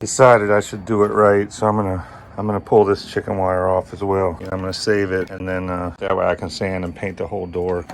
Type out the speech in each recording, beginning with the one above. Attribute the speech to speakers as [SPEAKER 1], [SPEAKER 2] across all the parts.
[SPEAKER 1] Decided I should do it right, so I'm gonna pull this chicken wire off as well. And I'm gonna save it, and then that way I can sand and paint the whole door.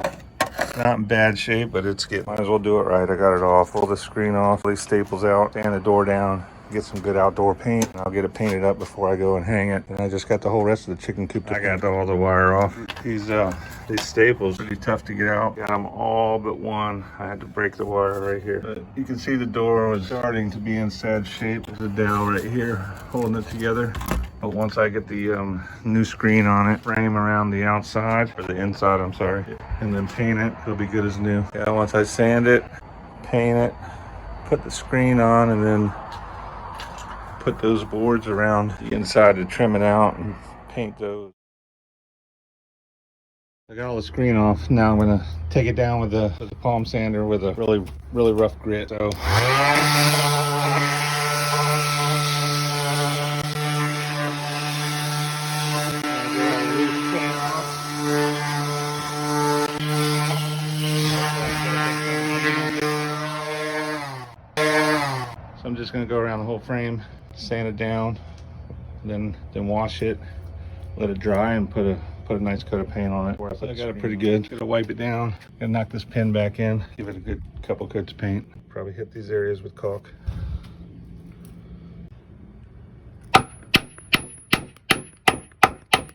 [SPEAKER 1] It's not in bad shape, but might as well do it right. I got it off. Pull the screen off, leave staples out, sand the door down, get some good outdoor paint, and I'll get it painted up before I go and hang it. And I just got the whole rest of the chicken coop to paint. I got all the wire off. These staples pretty tough to get out. Got them all but one. I had to break the wire right here. But you can see the door was starting to be in sad shape. There's a dowel right here holding it together. But once I get the new screen on it, frame around the outside, or the inside, I'm sorry, and then paint it, it'll be good as new. Yeah, once I sand it, paint it, put the screen on, and then put those boards around the inside to trim it out and paint those. I got all the screen off. Now I'm gonna take it down with the palm sander with a really rough grit. So I'm just gonna go around the whole frame, sand it down, then wash it, let it dry, and put a nice coat of paint on it. I got it pretty good. Gonna wipe it down. Gonna knock this pin back in. Give it a good couple coats of paint. Probably hit these areas with caulk.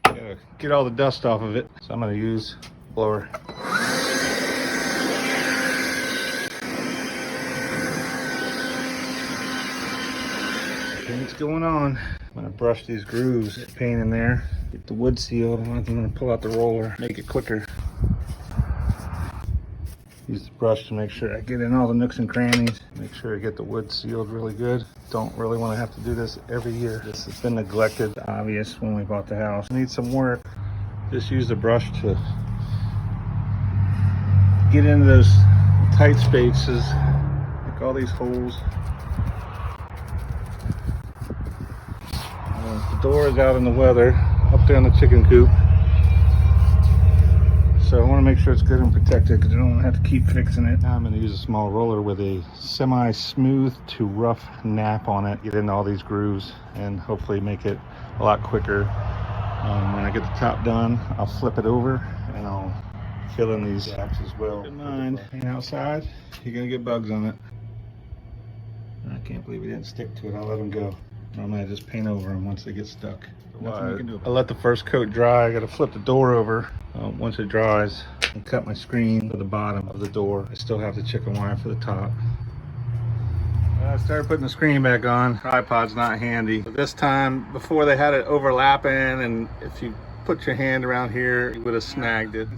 [SPEAKER 1] Gotta get all the dust off of it. So I'm gonna use a blower. Paint's going on. I'm gonna brush these grooves, get paint in there, get the wood sealed. I'm gonna pull out the roller, make it quicker. Use the brush to make sure I get in all the nooks and crannies. Make sure I get the wood sealed really good. Don't really want to have to do this every year. This has been neglected, obvious, when we bought the house. Needs some work. Just use the brush to get into those tight spaces, like all these holes. The door is out in the weather up there in the chicken coop, so I want to make sure it's good and protected because I don't have to keep fixing it. Now I'm going to use a small roller with a semi-smooth to rough nap on it, get into all these grooves, and hopefully make it a lot quicker. When I get the top done, I'll flip it over and I'll fill in these gaps as well. Keep in mind, paint outside, you're going to get bugs on it. I can't believe we didn't stick to it. I'll let them go. Normally I just paint over them once they get stuck. I let the first coat dry. I got to flip the door over. Once it dries, and cut my screen to the bottom of the door. I still have the chicken wire for the top. I started putting the screen back on. Tripod's not handy. But this time, before they had it overlapping, and if you put your hand around here, you would have snagged it.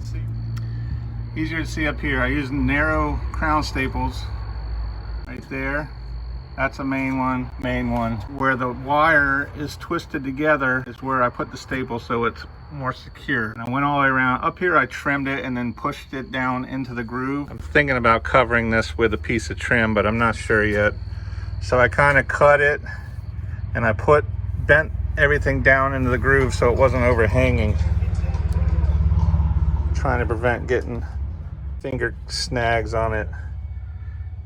[SPEAKER 1] Easier to see up here. I use narrow crown staples right there. That's a main one. Where the wire is twisted together is where I put the staple so it's more secure. And I went all the way around. Up here I trimmed it and then pushed it down into the groove. I'm thinking about covering this with a piece of trim, but I'm not sure yet. So I kind of cut it and I bent everything down into the groove so it wasn't overhanging. Trying to prevent getting finger snags on it.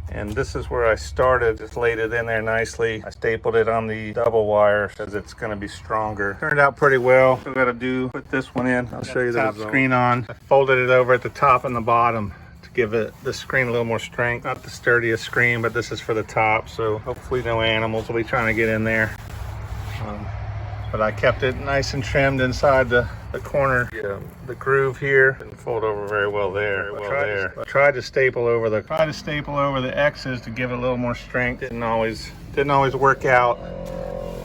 [SPEAKER 1] And this is where I started. Just laid it in there nicely. I stapled it on the double wire because it's going to be stronger. Turned out pretty well. Still got to put this one in. I'll show you the top screen on. I folded it over at the top and the bottom to give the screen a little more strength. Not the sturdiest screen, but this is for the top, so hopefully no animals will be trying to get in there. But I kept it nice and trimmed inside the corner, the groove here. Didn't fold over very well there. I tried to staple over the X's to give it a little more strength. Didn't always work out.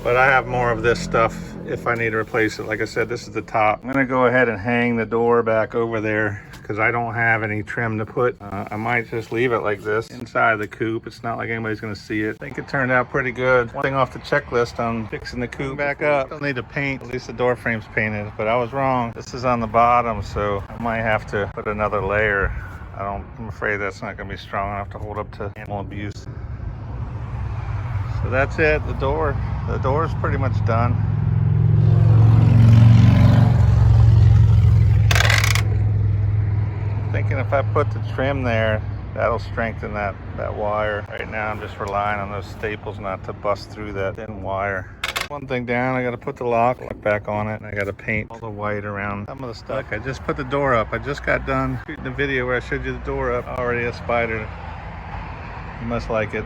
[SPEAKER 1] But I have more of this stuff if I need to replace it. Like I said, this is the top. I'm gonna go ahead and hang the door back over there because I don't have any trim to put. I might just leave it like this inside the coop. It's not like anybody's gonna see it. I think it turned out pretty good. One thing off the checklist on fixing the coop back up. Still need to paint, at least the door frame's painted, but I was wrong. This is on the bottom, so I might have to put another layer. I'm afraid that's not gonna be strong enough to hold up to animal abuse. So that's it, the door is pretty much done. Thinking if I put the trim there, That'll strengthen that wire. Right now I'm just relying on those staples not to bust through that thin wire. One thing down, I gotta put the lock back on it, and I gotta paint all the white around some of the stuff. Look, I just put the door up. I just got done shooting the video where I showed you the door up. Already a spider. You must like it.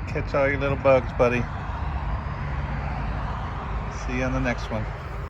[SPEAKER 1] Catch all your little bugs, buddy. See you on the next one.